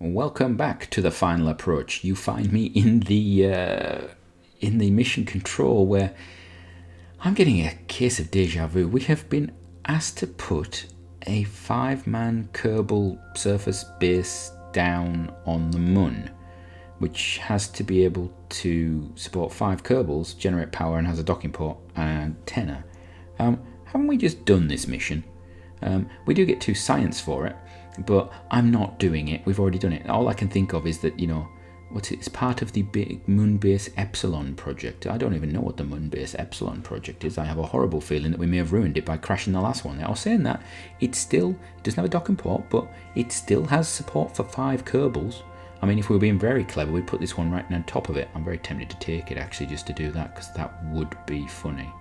Welcome back to the final approach. You find me in the mission control where I'm getting a case of deja vu. We have been asked to put a 5-man Kerbal surface base down on the Moon, which has to be able to support 5 Kerbals, generate power, and has a docking port and antenna. Haven't we just done this mission? We do get 2 science for it, but I'm not doing it. We've already done it. All I can think of is that, it's part of the big Moonbase Epsilon project. I don't even know what the Moonbase Epsilon project is. I have a horrible feeling that we may have ruined it by crashing the last one. I was saying that it doesn't have a docking port, but it still has support for 5 Kerbals. I mean, if we were being very clever, we'd put this one right on top of it. I'm very tempted to take it, actually, just to do that, because that would be funny.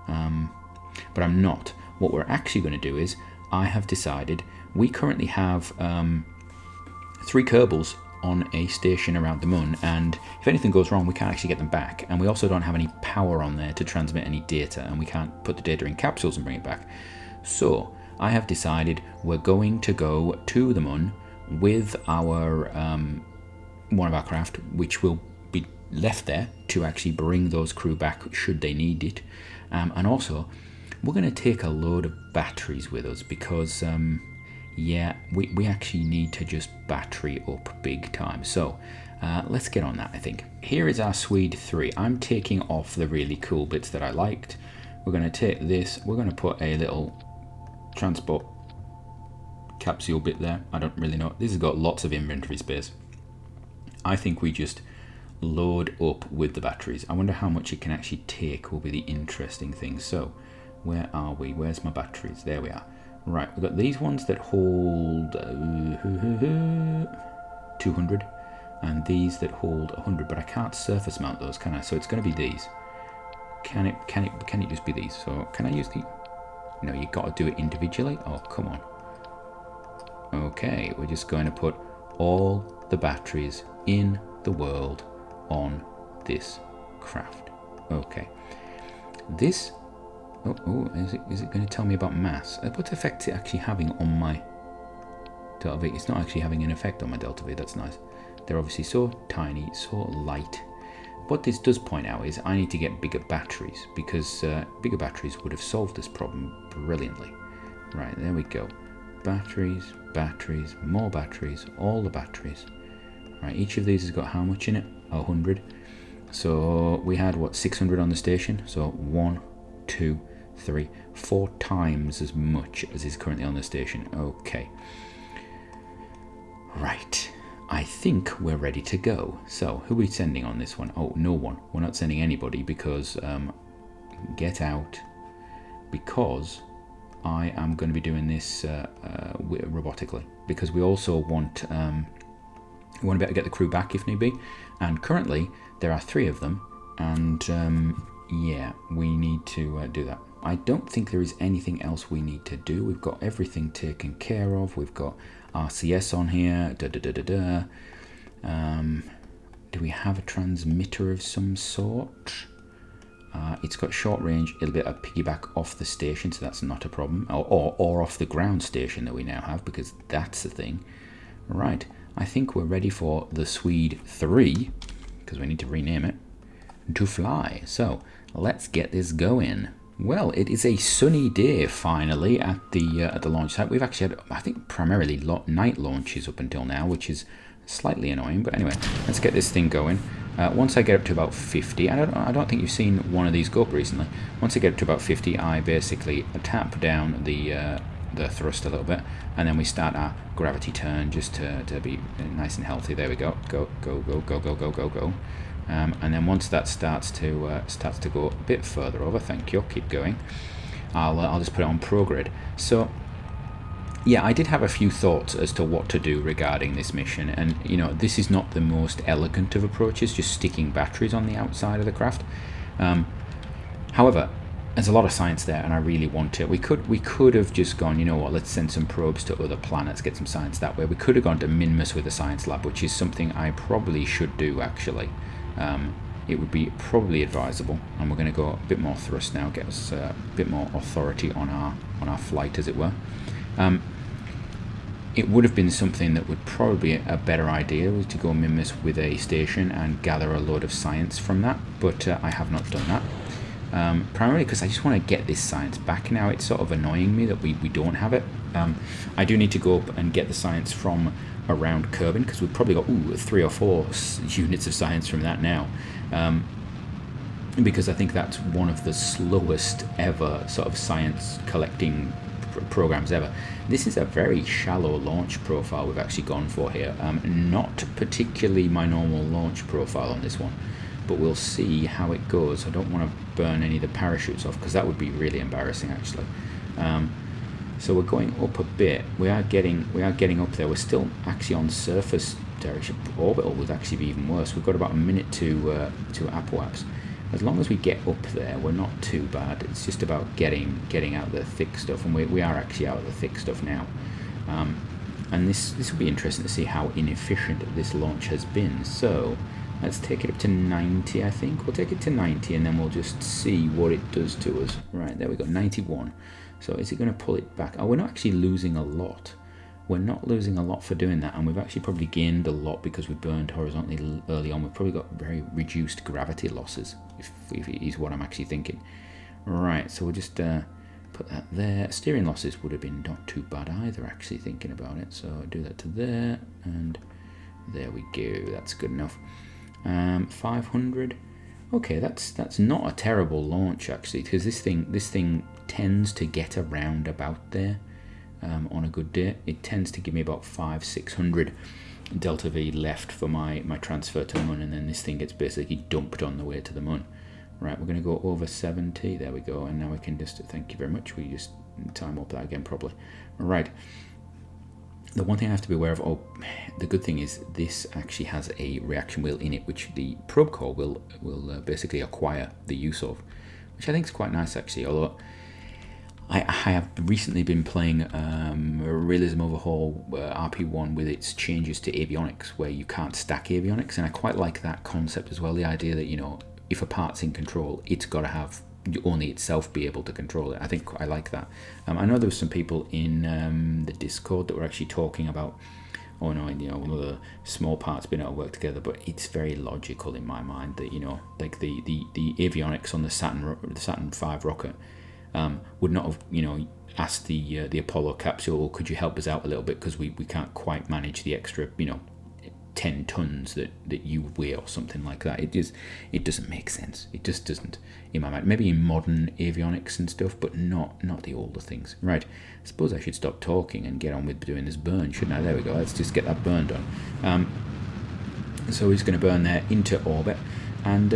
But I'm not. What we're actually going to do is, I have decided, we currently have 3 Kerbals on a station around the Moon, and if anything goes wrong, we can't actually get them back. And we also don't have any power on there to transmit any data, and we can't put the data in capsules and bring it back. So, I have decided we're going to go to the Moon with our one of our craft, which will be left there to actually bring those crew back should they need it. And also, we're going to take a load of batteries with us because, we actually need to just battery up big time. So, let's get on that, I think. Here is our Swede 3. I'm taking off the really cool bits that I liked. We're going to take this. We're going to put a little transport capsule bit there. I don't really know. This has got lots of inventory space. I think we just load up with the batteries. I wonder how much it can actually take will be the interesting thing. So, where are we? Where's my batteries? There we are. Right, we've got these ones that hold 200 and these that hold 100, but I can't surface mount those, can I? So it's going to be these. Can it just be these? So can I use the... No, you got to do it individually? Oh, come on. Okay, we're just going to put all the batteries in the world on this craft. Okay. This... Oh, is it going to tell me about mass? What effect is it actually having on my Delta V? It's not actually having an effect on my Delta V, that's nice. They're obviously so tiny, so light. What this does point out is I need to get bigger batteries, because bigger batteries would have solved this problem brilliantly. Right, there we go. Batteries, more batteries, all the batteries. Right, each of these has got how much in it? 100. So we had, 600 on the station? So 1, 2, 3, 4 times as much as is currently on the station. Okay. Right. I think we're ready to go. So, who are we sending on this one? Oh, no one. We're not sending anybody because, get out. Because I am going to be doing this robotically. Because we also want, we want to be able to get the crew back if need be. And currently, there are 3 of them. And, yeah, we need to do that. I don't think there is anything else we need to do. We've got everything taken care of. We've got RCS on here. Do we have a transmitter of some sort? It's got short range. It'll be a piggyback off the station, so that's not a problem. Or off the ground station that we now have, because that's the thing. Right, I think we're ready for the Swede 3, because we need to rename it, to fly. So, let's get this going. Well, it is a sunny day finally at the launch site. We've actually had, I think, primarily night launches up until now, which is slightly annoying. But anyway, let's get this thing going. Once I get up to about 50, I don't think you've seen one of these go up recently. Once I get up to about 50, I basically tap down the thrust a little bit, and then we start our gravity turn just to be nice and healthy. There we go. Go, go, go, go, go, go, go, go. And then once that starts to go a bit further over, thank you, keep going, I'll just put it on prograde. So yeah, I did have a few thoughts as to what to do regarding this mission, and this is not the most elegant of approaches, just sticking batteries on the outside of the craft. However, there's a lot of science there, and I really want it. We could have just gone, you know what, let's send some probes to other planets, get some science that way. We could have gone to Minmus with a science lab, which is something I probably should do, actually. It would be probably advisable, and we're going to go a bit more thrust now, get us a bit more authority on our flight, as it were. it would have been something that would probably be a better idea, was to go mim this with a station and gather a load of science from that, but I have not done that. Primarily because I just want to get this science back now. It's sort of annoying me that we don't have it. I do need to go up and get the science from around Kerbin, because we've probably got 3 or 4 units of science from that now. Because I think that's one of the slowest ever sort of science collecting programs ever. This is a very shallow launch profile we've actually gone for here. Not particularly my normal launch profile on this one, but we'll see how it goes. I don't want to burn any of the parachutes off, because that would be really embarrassing actually. So we're going up a bit. We are getting up there. We're still actually on surface direction. Orbital would actually be even worse. We've got about a minute to apoaps. As long as we get up there, we're not too bad. It's just about getting out the thick stuff, and we are actually out of the thick stuff now. And this will be interesting to see how inefficient this launch has been. So let's take it up to 90, I think. We'll take it to 90, and then we'll just see what it does to us. Right, there we go, 91. So is it going to pull it back? Oh, we're not actually losing a lot. We're not losing a lot for doing that, and we've actually probably gained a lot because we burned horizontally early on. We've probably got very reduced gravity losses, if is what I'm actually thinking. Right, so we'll just put that there. Steering losses would have been not too bad either, actually, thinking about it. So do that to there, and there we go. That's good enough. 500. Okay, that's not a terrible launch actually, because this thing tends to get around about there. On a good day, it tends to give me about 500-600 delta V left for my transfer to the moon, and then this thing gets basically dumped on the way to the moon. Right, we're going to go over 70. There we go, and now we can just, thank you very much, we just time up that again properly. Right, the one thing I have to be aware of, the good thing is this actually has a reaction wheel in it, which the probe core will basically acquire the use of, which I think is quite nice actually, although I have recently been playing Realism Overhaul RP1 with its changes to avionics, where you can't stack avionics, and I quite like that concept as well, the idea that, you know, if a part's in control, it's got to have only itself be able to control it. I think I like that. I know there was some people in the Discord that were actually talking about, oh no, you know, one of the small parts being able to work together, but it's very logical in my mind that, you know, like the avionics on the Saturn V rocket would not have, you know, asked the Apollo capsule, could you help us out a little bit, because we can't quite manage the extra, you know, 10 tons that you weigh or something like that. It doesn't make sense. It just doesn't in my mind. Maybe in modern avionics and stuff, but not the older things. Right, I suppose I should stop talking and get on with doing this burn, shouldn't I? There we go, let's just get that burn done. So he's going to burn there into orbit, and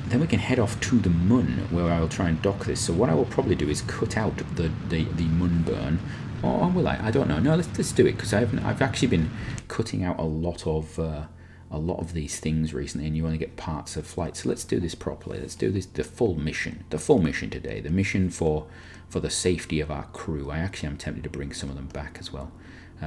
then we can head off to the moon, where I will try and dock this. So what I will probably do is cut out the moon burn, or will I? I don't know. No, let's do it, because I've actually been cutting out a lot of these things recently, and you only get parts of flight. So let's do this properly. Let's do this the full mission today. The mission for the safety of our crew. I actually am tempted to bring some of them back as well,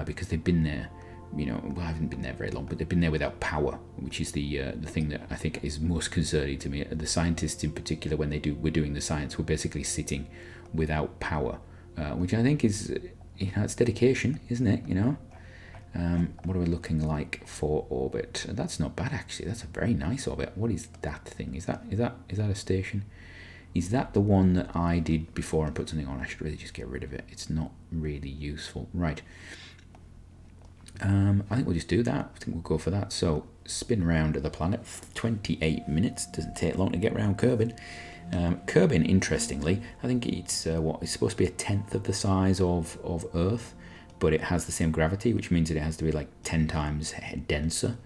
because they've been there. You know, well, I haven't been there very long, but they've been there without power, which is the thing that I think is most concerning to me. The scientists in particular, when we're doing the science, we're basically sitting without power, which I think is, you know, it's dedication, isn't it? You know, what are we looking like for orbit? That's not bad actually. That's a very nice orbit. What is that thing? Is that a station? Is that the one that I did before and put something on? I should really just get rid of it. It's not really useful. Right. I think we'll just do that. I think we'll go for that. So spin around the planet, 28 minutes. Doesn't take long to get around Kerbin. Kerbin, interestingly, I think it's it's supposed to be a tenth of the size of Earth, but it has the same gravity, which means that it has to be like 10 times denser.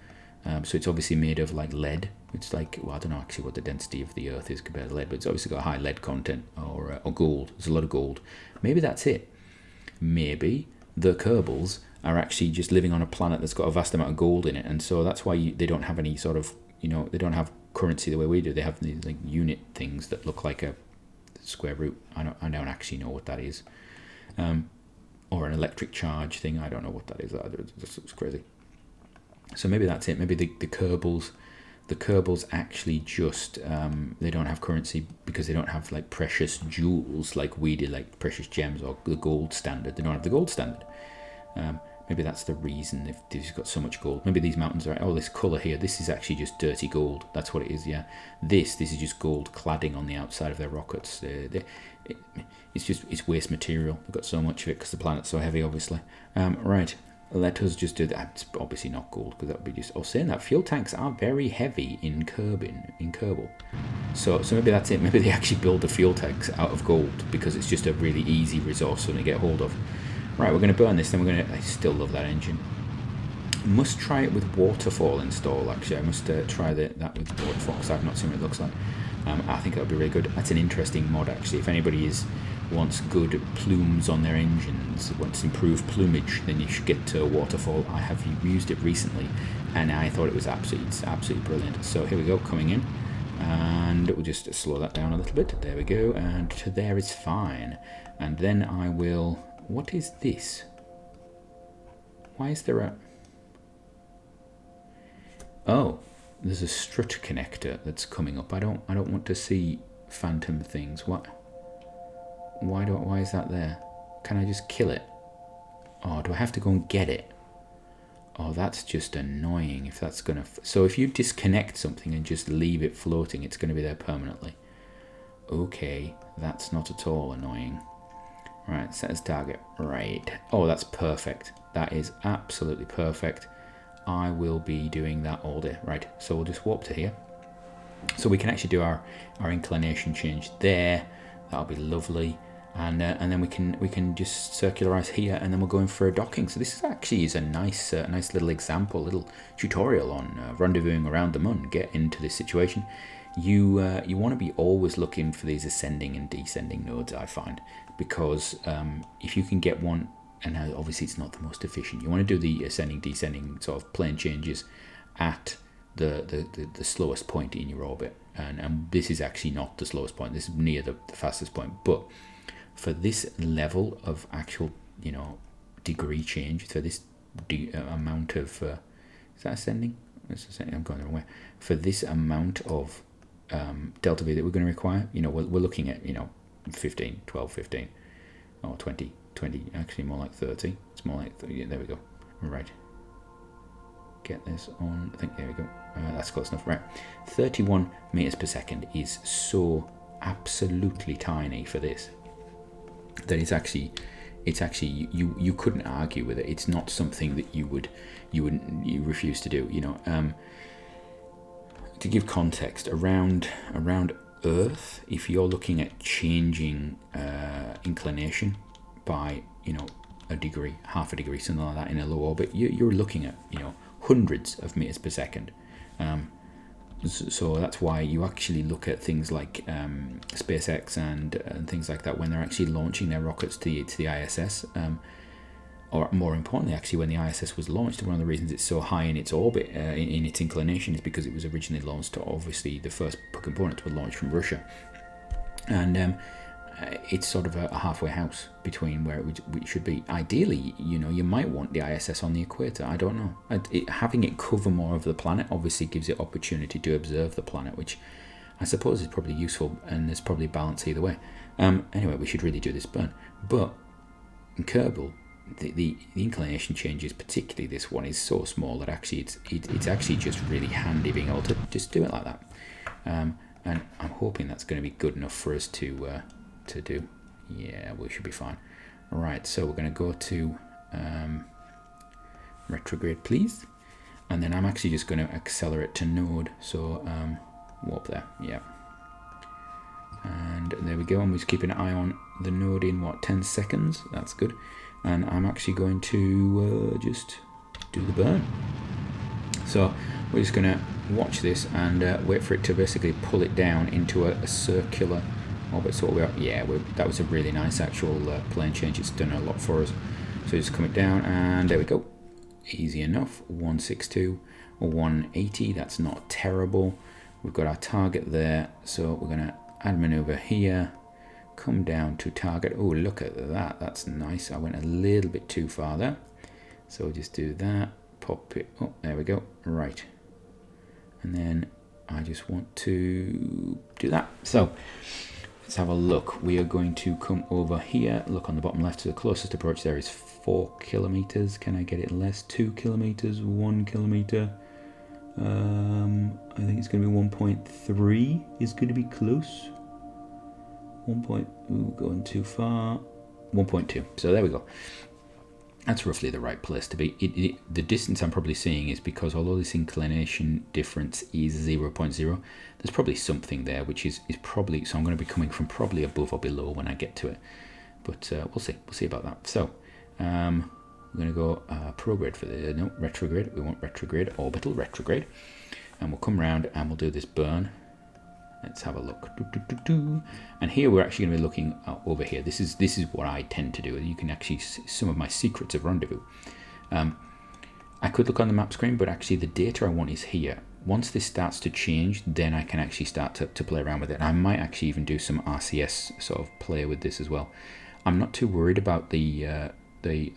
So it's obviously made of like lead. It's like, well, I don't know actually what the density of the Earth is compared to lead, but it's obviously got high lead content, or gold. There's a lot of gold. Maybe that's it. Maybe the Kerbals are actually just living on a planet that's got a vast amount of gold in it, and so that's why they don't have any sort of, you know, they don't have currency the way we do. They have these like unit things that look like a square root. I don't actually know what that is, or an electric charge thing. I don't know what that is either. It just looks crazy. So maybe that's it. Maybe the Kerbals actually just they don't have currency because they don't have like precious jewels like we did, like precious gems or the gold standard. They don't have the gold standard. Maybe that's the reason if this has got so much gold. Maybe these mountains are, oh, this colour here, this is actually just dirty gold. That's what it is, yeah. This is just gold cladding on the outside of their rockets. It's waste material. They've got so much of it because the planet's so heavy, obviously. Right, let us just do that. It's obviously not gold because that would be just, oh, saying that, fuel tanks are very heavy in Kerbal. So maybe that's it. Maybe they actually build the fuel tanks out of gold because it's just a really easy resource for them to get hold of. Right, we're going to burn this, then we're going to... I still love that engine. Must try it with waterfall install, actually. I must try that with waterfall, because I've not seen what it looks like. I think that would be really good. That's an interesting mod, actually. If anybody wants good plumes on their engines, wants improved plumage, then you should get to waterfall. I have used it recently, and I thought it was absolutely brilliant. So here we go, coming in. And we'll just slow that down a little bit. There we go, and to there is fine. And then I will... What is this? Why is there a... Oh, there's a strut connector that's coming up. I don't want to see phantom things. What? Why is that there? Can I just kill it? Oh, do I have to go and get it? Oh, that's just annoying if that's gonna... So if you disconnect something and just leave it floating, it's gonna be there permanently. Okay, that's not at all annoying. Right, set as target. Right. Oh, that's perfect. That is absolutely perfect. I will be doing that all day. Right, so we'll just warp to here. So we can actually do our inclination change there. That'll be lovely. And then we can just circularize here, and then we're going for a docking. So this is a nice little example, little tutorial on rendezvousing around the moon. Get into this situation. You want to be always looking for these ascending and descending nodes, I find, because if you can get one, and obviously it's not the most efficient, you want to do the ascending descending sort of plane changes at the slowest point in your orbit, and this is actually not the slowest point. This is near the fastest point, but for this level of actual degree change, for this amount of is that ascending? I'm going the wrong way. For this amount of delta V that we're going to require, we're looking at 15, 12, 15, or 20, actually more like 30. It's more like 30. Yeah, there we go. Right. Get this on. I think there we go. That's close enough. Right. 31 meters per second is so absolutely tiny for this that it's actually you couldn't argue with it. It's not something that you refuse to do. To give context, around Earth, if you're looking at changing inclination by a degree, half a degree, something like that in a low orbit, you're looking at hundreds of meters per second. So that's why you actually look at things like SpaceX and things like that when they're actually launching their rockets to the ISS. Or more importantly, actually, when the ISS was launched, one of the reasons it's so high in its orbit, in its inclination, is because it was originally launched. Obviously, the first components were launched from Russia, and it's sort of a halfway house between where it should be. Ideally, you might want the ISS on the equator. I don't know. Having it cover more of the planet obviously gives it opportunity to observe the planet, which I suppose is probably useful, and there's probably balance either way. Anyway, we should really do this burn. But in Kerbal, the inclination changes, particularly this one, is so small that actually it's actually just really handy being able to just do it like that. And I'm hoping that's going to be good enough for us to do. Yeah, we should be fine. Right, so we're going to go to retrograde, please, and then I'm actually just going to accelerate to node. So warp there, yeah. And there we go. And we're just keeping an eye on the node in 10 seconds. That's good. And I'm actually going to just do the burn. So we're just going to watch this and wait for it to basically pull it down into a circular orbit. So that was a really nice actual plane change. It's done a lot for us. So just come it down, and there we go. Easy enough. 162 or 180. That's not terrible. We've got our target there. So we're going to add maneuver here. Come down to target. Oh, look at that. That's nice. I went a little bit too far there. So we'll just do that. Pop it up. There we go. Right. And then I just want to do that. So let's have a look. We are going to come over here, look on the bottom left, so the closest approach there is 4 kilometers. Can I get it less? 2 kilometers, 1 kilometer. I think it's going to be 1.3 is going to be close. 1. Ooh, going too far. 1.2. So there we go. That's roughly the right place to be. The distance I'm probably seeing is because although this inclination difference is 0.0, there's probably something there which is probably, so I'm going to be coming from probably above or below when I get to it. But we'll see about that. So we're going to go prograde for the, no, retrograde. We want retrograde, orbital, retrograde. And we'll come round and we'll do this burn. Let's have a look. And here we're actually going to be looking over here. This is what I tend to do. You can actually see some of my secrets of rendezvous. I could look on the map screen, but actually the data I want is here. Once this starts to change, then I can actually start to play around with it. And I might actually even do some RCS sort of play with this as well. I'm not too worried about the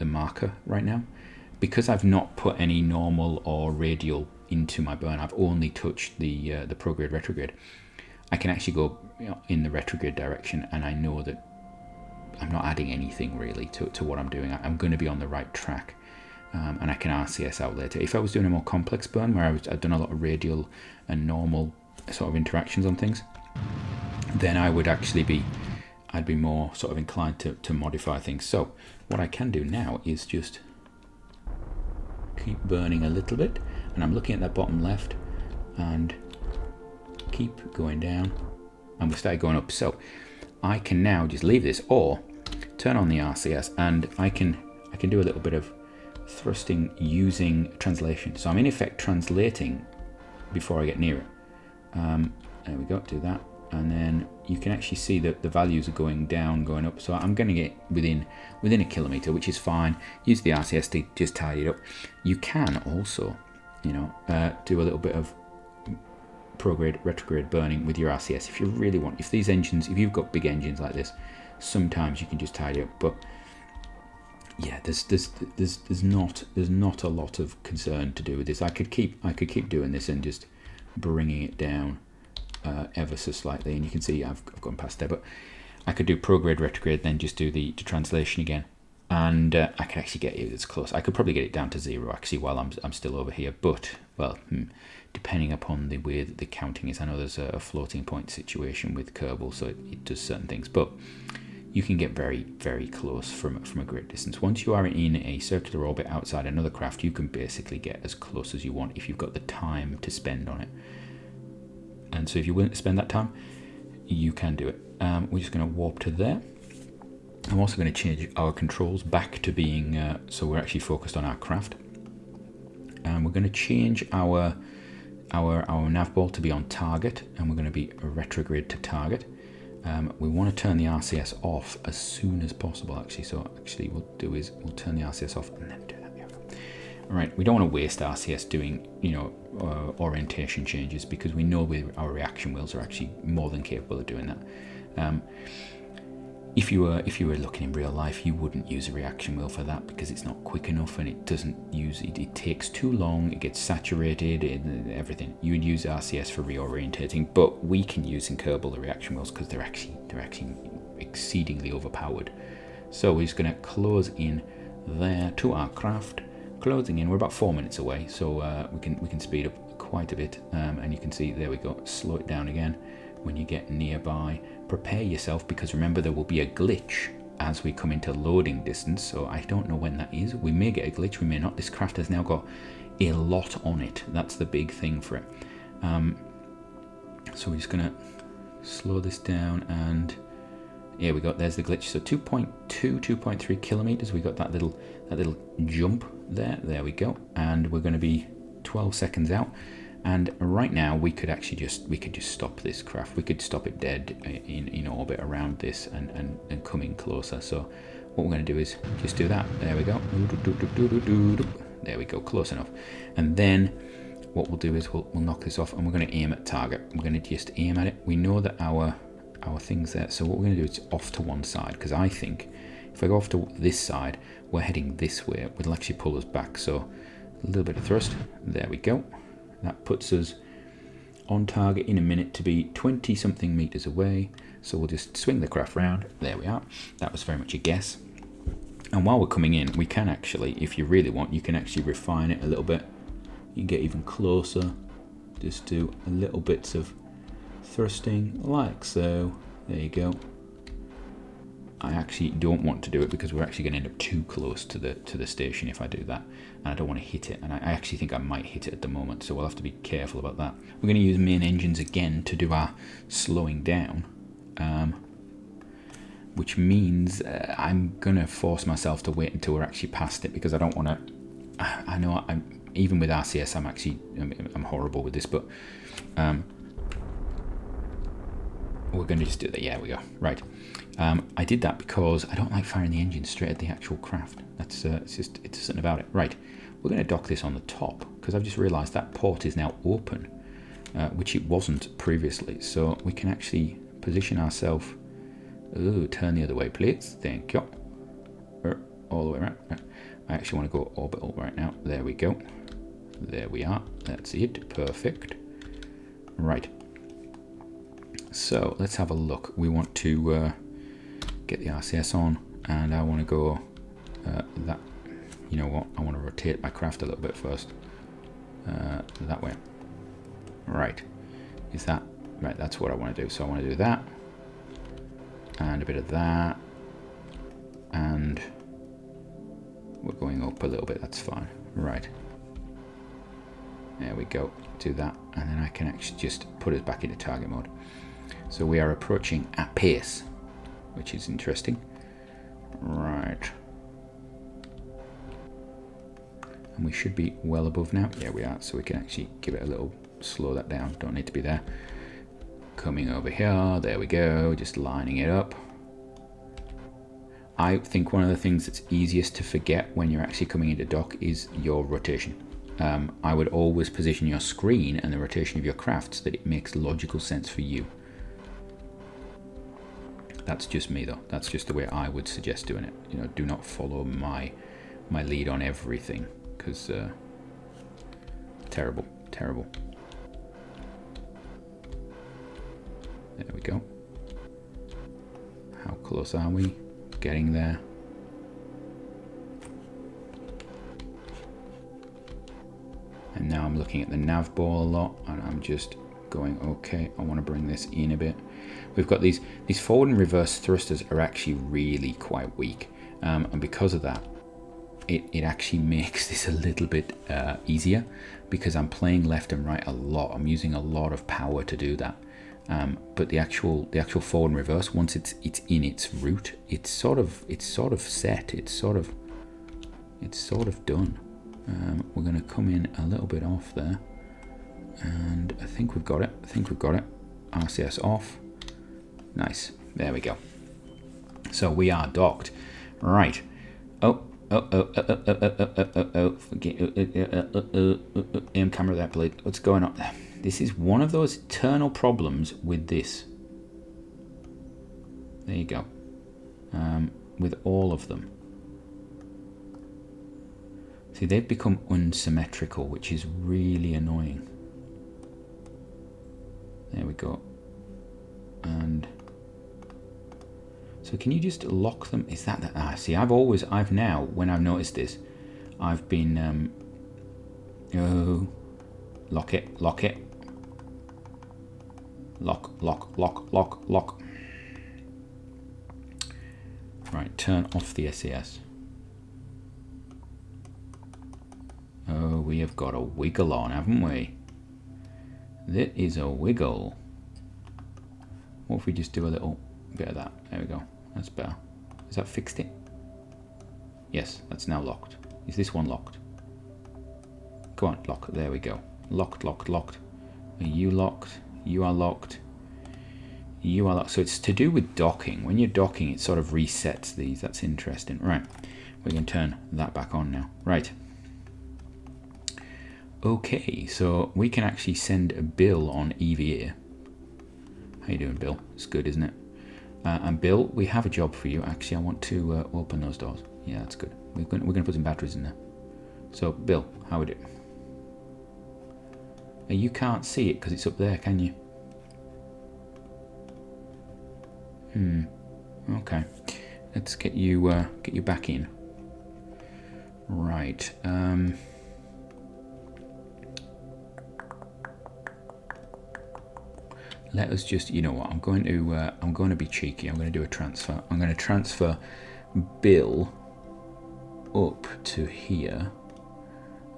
marker right now, because I've not put any normal or radial into my burn. I've only touched the prograde retrograde. I can actually go, in the retrograde direction, and I know that I'm not adding anything really to what I'm doing. I'm going to be on the right track, and I can RCS out later. If I was doing a more complex burn where I've done a lot of radial and normal sort of interactions on things, then I would actually I'd be more sort of inclined to modify things. So what I can do now is just keep burning a little bit, and I'm looking at that bottom left and keep going down, and we started going up. So I can now just leave this or turn on the RCS, and I can do a little bit of thrusting using translation. So I'm in effect translating before I get near it. There we go, do that, and then you can actually see that the values are going down, going up. So I'm going to get within a kilometer, which is fine. Use the RCS to just tidy it up. You can also, do a little bit of prograde retrograde burning with your RCS if you really want. If you've got big engines like this, sometimes you can just tidy up. But yeah, there's not a lot of concern to do with this. I could keep doing this and just bringing it down ever so slightly, and you can see I've gone past there. But I could do prograde retrograde, then just do the translation again, and I can actually get it as close. I could probably get it down to 0 actually while I'm still over here. But well, depending upon the way that the counting is, I know there's a floating point situation with Kerbal, so it does certain things, but you can get very, very close from a great distance. Once you are in a circular orbit outside another craft, you can basically get as close as you want if you've got the time to spend on it. And so if you're willing to spend that time, you can do it. We're just going to warp to there. I'm also going to change our controls back to being, so we're actually focused on our craft. And we're going to change our nav ball to be on target, and we're going to be a retrograde to target. We want to turn the RCS off as soon as possible actually. So actually what we'll do is we'll turn the RCS off and then do that. All right, we don't want to waste RCS doing orientation changes, because we know our reaction wheels are actually more than capable of doing that. If you were looking in real life, you wouldn't use a reaction wheel for that, because it's not quick enough and it doesn't use it. It takes too long. It gets saturated and everything. You would use RCS for reorientating, but we can use in Kerbal the reaction wheels because they're actually exceedingly overpowered. So we're just going to close in there to our craft. Closing in. We're about 4 minutes away, so we can speed up quite a bit. And you can see there we go. Slow it down again when you get nearby. Prepare yourself, because remember there will be a glitch as we come into loading distance, so I don't know when that is. We may get a glitch, we may not. This craft has now got a lot on it. That's the big thing for it. So we're just gonna slow this down, and here we go, there's the glitch. So 2.2, 2.3 kilometers, we got that little jump there we go, and we're going to be 12 seconds out. And right now we could just stop this craft. We could stop it dead in orbit around this and come in closer. So what we're going to do is just do that. There we go. There we go, close enough. And then what we'll do is we'll knock this off, and we're going to aim at target. We're going to just aim at it. We know that our thing's there. So what we're going to do is off to one side, because I think if I go off to this side, we're heading this way. It'll actually pull us back. So a little bit of thrust. There we go. That puts us on target in a minute to be 20 something meters away. So we'll just swing the craft round. There we are. That was very much a guess. And while we're coming in, we can actually, if you really want, you can actually refine it a little bit. You can get even closer. Just do a little bits of thrusting like so. There you go. I actually don't want to do it because we're actually going to end up too close to the station if I do that, and I don't want to hit it, and I actually think I might hit it at the moment, so we'll have to be careful about that. We're going to use main engines again to do our slowing down, which means I'm going to force myself to wait until we're actually past it, because I don't want to. I know even with RCS I'm horrible with this, but we're going to just do that. Yeah, we go. Right. I did that because I don't like firing the engine straight at the actual craft. That's it's something about it. Right, we're going to dock this on the top because I've just realised that port is now open, which it wasn't previously. So we can actually position ourselves. Oh, turn the other way, please. Thank you. All the way around. I actually want to go orbital right now. There we go. There we are. That's it. Perfect. Right. So let's have a look. We want to get the RCS on, and I want to go that. You know what? I want to rotate my craft a little bit first. That way. Right. Is that right? That's what I want to do. So I want to do that, and a bit of that, and we're going up a little bit. That's fine. Right. There we go. Do that, and then I can actually just put us back into target mode. So we are approaching at pace, which is interesting. Right. And we should be well above now. Yeah, we are. So we can actually give it a little, slow that down. Don't need to be there. Coming over here. There we go. Just lining it up. I think one of the things that's easiest to forget when you're actually coming into dock is your rotation. I would always position your screen and the rotation of your craft so that it makes logical sense for you. That's just me though. That's just the way I would suggest doing it. You know, do not follow my lead on everything, because terrible. There we go. How close are we? Getting there. And now I'm looking at the nav ball a lot, and I'm just going, okay, I want to bring this in a bit. We've got these forward and reverse thrusters are actually really quite weak, and because of that, it actually makes this a little bit easier, because I'm playing left and right a lot. I'm using a lot of power to do that. But the actual forward and reverse, once it's in its route, it's sort of set. It's sort of done. We're going to come in a little bit off there, and I think we've got it. RCS off. Nice. There we go. So we are docked. Right. Aim camera there, please. What's going on? This is one of those eternal problems with this. There you go. With all of them. See, they've become unsymmetrical, which is really annoying. There we go. And so can you just lock them? Is that see, I've now, when I've noticed this, I've been lock it. Lock. Right, turn off the SAS. Oh, we have got a wiggle on, haven't we? That is a wiggle. What if we just do a little bit of that? There we go. That's better. Has that fixed it? Yes, that's now locked. Is this one locked? Go on, lock. There we go. Locked. Are you locked? You are locked. You are locked. So it's to do with docking. When you're docking, it sort of resets these. That's interesting. Right. We can turn that back on now. Right. Okay, so we can actually send a Bill on EVA. How you doing, Bill? It's good, isn't it? And Bill, we have a job for you. Actually, I want to open those doors. Yeah, that's good. We're going to put some batteries in there. So, Bill, how would it? You can't see it because it's up there, can you? Okay. Let's get you back in. Right. Let us just, you know what? I'm going to be cheeky. I'm going to do a transfer. I'm going to transfer Bill up to here.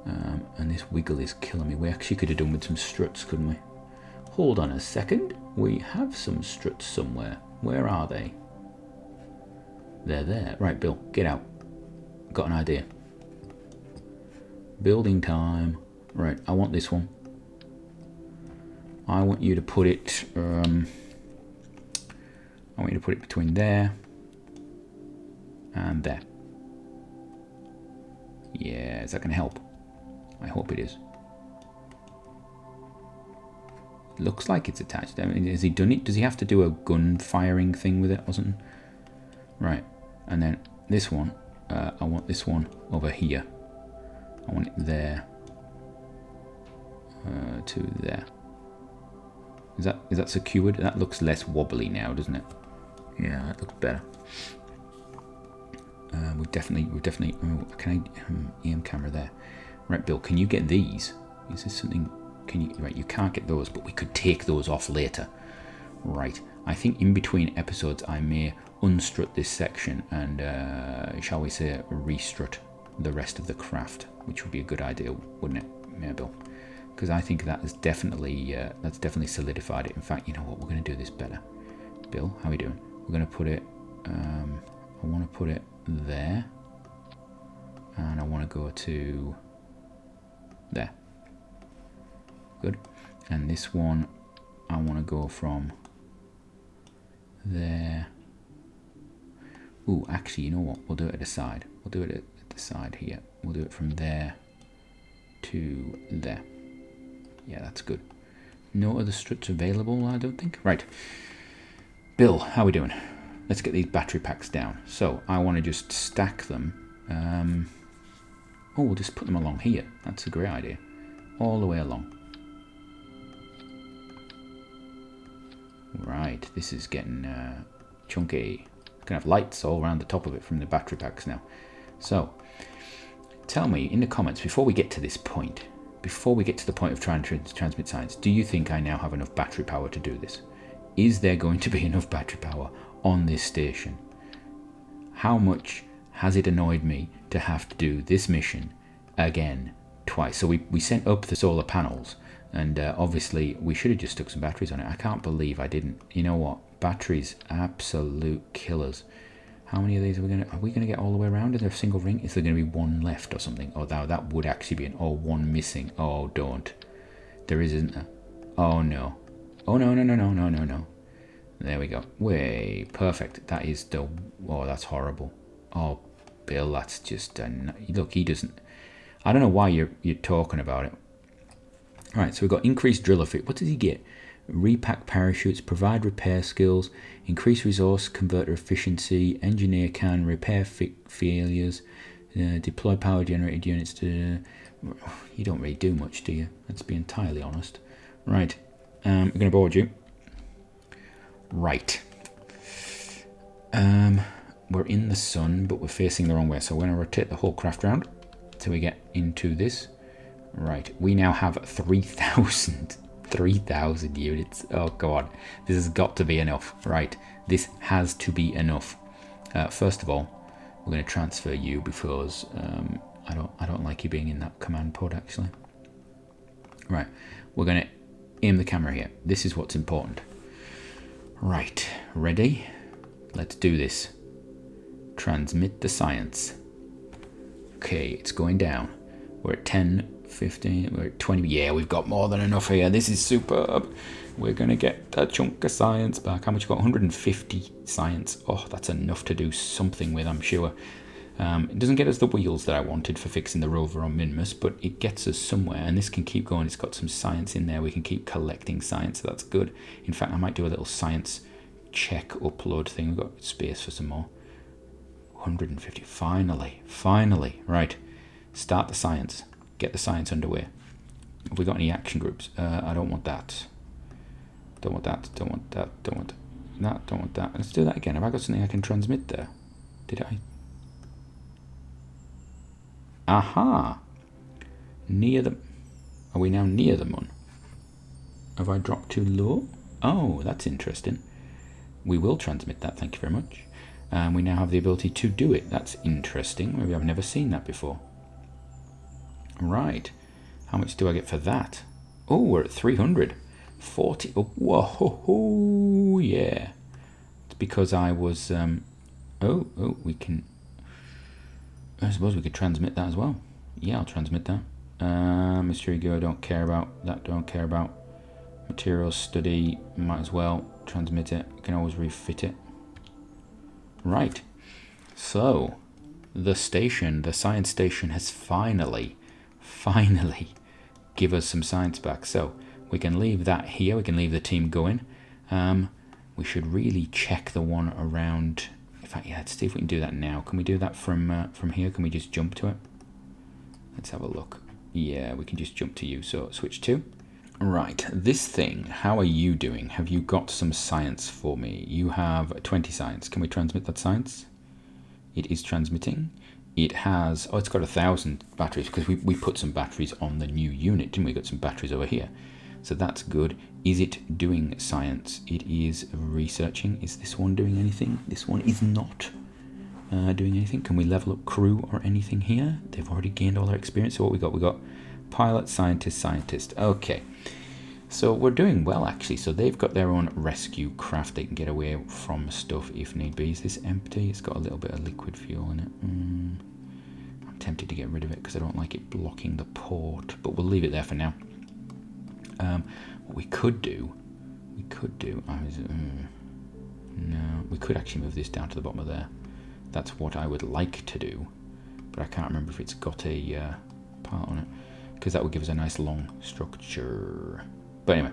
And this wiggle is killing me. We actually could have done with some struts, couldn't we? Hold on a second. We have some struts somewhere. Where are they? They're there. Right, Bill, get out. Got an idea. Building time. Right, I want this one. I want you to put it. I want you to put it between there and there. Yeah, is that going to help? I hope it is. Looks like it's attached. I mean, has he done it? Does he have to do a gun firing thing with it or something? Right, and then this one. I want this one over here. I want it there to there. Is that secured? That looks less wobbly now, doesn't it? Yeah, that looks better. We've definitely. Oh, can I EM camera there? Right, Bill. Can you get these? Is this something? Can you? Right, you can't get those, but we could take those off later. Right. I think in between episodes, I may unstrut this section and, shall we say, restrut the rest of the craft, which would be a good idea, wouldn't it? Yeah, Bill. Because I think that is definitely solidified it. In fact, you know what? We're going to do this better. Bill, how are we doing? We're going to put it. I want to put it there, and I want to go to there. Good. And this one, I want to go from there. Ooh, actually, you know what? We'll do it at the side. We'll do it at the side here. We'll do it from there to there. Yeah, that's good. No other struts available, I don't think. Right. Bill, how are we doing? Let's get these battery packs down. So, I want to just stack them. Oh, we'll just put them along here. That's a great idea. All the way along. Right, this is getting chunky. Gonna have lights all around the top of it from the battery packs now. So, tell me in the comments before we get to this point, before we get to the point of trying to transmit science, do you think I now have enough battery power to do this? Is there going to be enough battery power on this station? How much has it annoyed me to have to do this mission again twice? So we sent up the solar panels, and obviously we should have just stuck some batteries on it. I can't believe I didn't. You know what? Batteries, absolute killers. How many of these are we gonna get all the way around? Is there a single ring? Is there gonna be one left or something? Oh, that would actually be one missing. Oh, don't. There isn't. Oh no. Oh no. There we go. Way perfect. That is the. Oh, that's horrible. Oh, Bill, that's just. Look, he doesn't. I don't know why you're talking about it. All right, so we've got increased driller fit. What does he get? Repack parachutes, provide repair skills, increase resource converter efficiency, engineer can repair failures, deploy power generated units to. You don't really do much, do you? Let's be entirely honest. Right, I'm going to board you. Right. We're in the sun, but we're facing the wrong way, so we're going to rotate the whole craft round till we get into this. Right, we now have 3,000 units. Oh god, this has got to be enough. Right, this has to be enough. First of all, we're going to transfer you because I don't like you being in that command pod actually. Right, we're going to aim the camera here. This is what's important. Right, ready? Let's do this. Transmit the science. Okay, it's going down. We're at 10, 15, we're at 20. Yeah, we've got more than enough here. This is superb. We're going to get a chunk of science back. How much you got? 150 science. Oh, that's enough to do something with, I'm sure. It doesn't get us the wheels that I wanted for fixing the rover on Minmus, but it gets us somewhere, and this can keep going. It's got some science in there. We can keep collecting science, so that's good. In fact, I might do a little science check upload thing. We've got space for some more. 150. Finally. Right. Start the science. Get the science underway. Have we got any action groups? I don't want that. Don't want that. that, don't want that. Let's do that again. Have I got something I can transmit there? Did I? Aha! Near the... Are we now near the moon? Have I dropped too low? Oh, that's interesting. We will transmit that, thank you very much. We now have the ability to do it. That's interesting. Maybe I've never seen that before. Right. How much do I get for that? Oh, we're at 340. Oh, whoa, yeah. It's because I was... we can... I suppose we could transmit that as well. Yeah, I'll transmit that. Mystery Go, don't care about. That don't care about. Materials study, might as well transmit it. You can always refit it. Right. So, the station, the science station has finally give us some science back. So, we can leave that here. We can leave the team going. We should really check the one around... In fact, yeah, let's see if we can do that now. Can we do that from here? Can we just jump to it? Let's have a look. Yeah, we can just jump to you. So, switch to. Right, this thing, how are you doing? Have you got some science for me? You have 20 science. Can we transmit that science? It is transmitting. It has, it's got 1,000 batteries because we put some batteries on the new unit, didn't we? Got some batteries over here. So that's good. Is it doing science? It is researching. Is this one doing anything? This one is not doing anything. Can we level up crew or anything here? They've already gained all their experience. So what we got? We got pilot, scientist. Okay. So we're doing well, actually. So they've got their own rescue craft. They can get away from stuff if need be. Is this empty? It's got a little bit of liquid fuel in it. I'm tempted to get rid of it because I don't like it blocking the port. But we'll leave it there for now. What we could do... no, we could actually move this down to the bottom of there. That's what I would like to do. But I can't remember if it's got a part on it. Because that would give us a nice long structure. But anyway,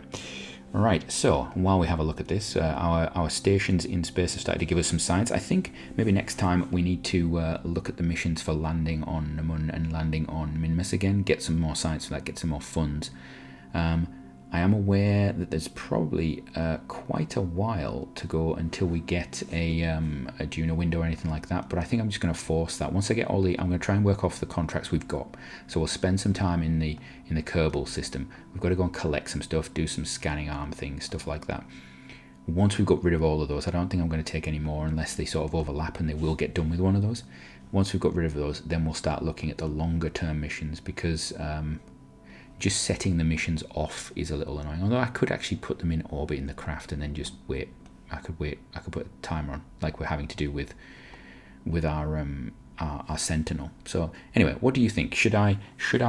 right, so while we have a look at this, our stations in space have started to give us some science. I think maybe next time we need to look at the missions for landing on Namun and landing on Minmus again, get some more science for that, get some more funds. I am aware that there's probably quite a while to go until we get a Juno window or anything like that, but I think I'm just going to force that. Once I get I'm going to try and work off the contracts we've got. So we'll spend some time in the Kerbal system. We've got to go and collect some stuff, do some scanning arm things, stuff like that. Once we've got rid of all of those, I don't think I'm going to take any more unless they sort of overlap and they will get done with one of those. Once we've got rid of those, then we'll start looking at the longer term missions because... just setting the missions off is a little annoying. Although I could actually put them in orbit in the craft and then just wait. I could put a timer on, like we're having to do with our Sentinel. So anyway, what do you think? Should I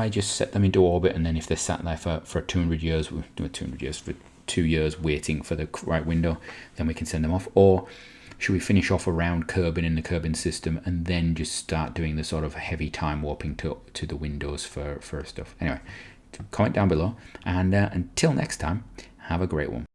just set them into orbit and then if they're sat there for 200 years, we'll do 200 years for 2 years waiting for the right window, then we can send them off? Or should we finish off around Kerbin in the Kerbin system and then just start doing the sort of heavy time warping to the windows for stuff? Anyway. Comment down below, and until next time, have a great one.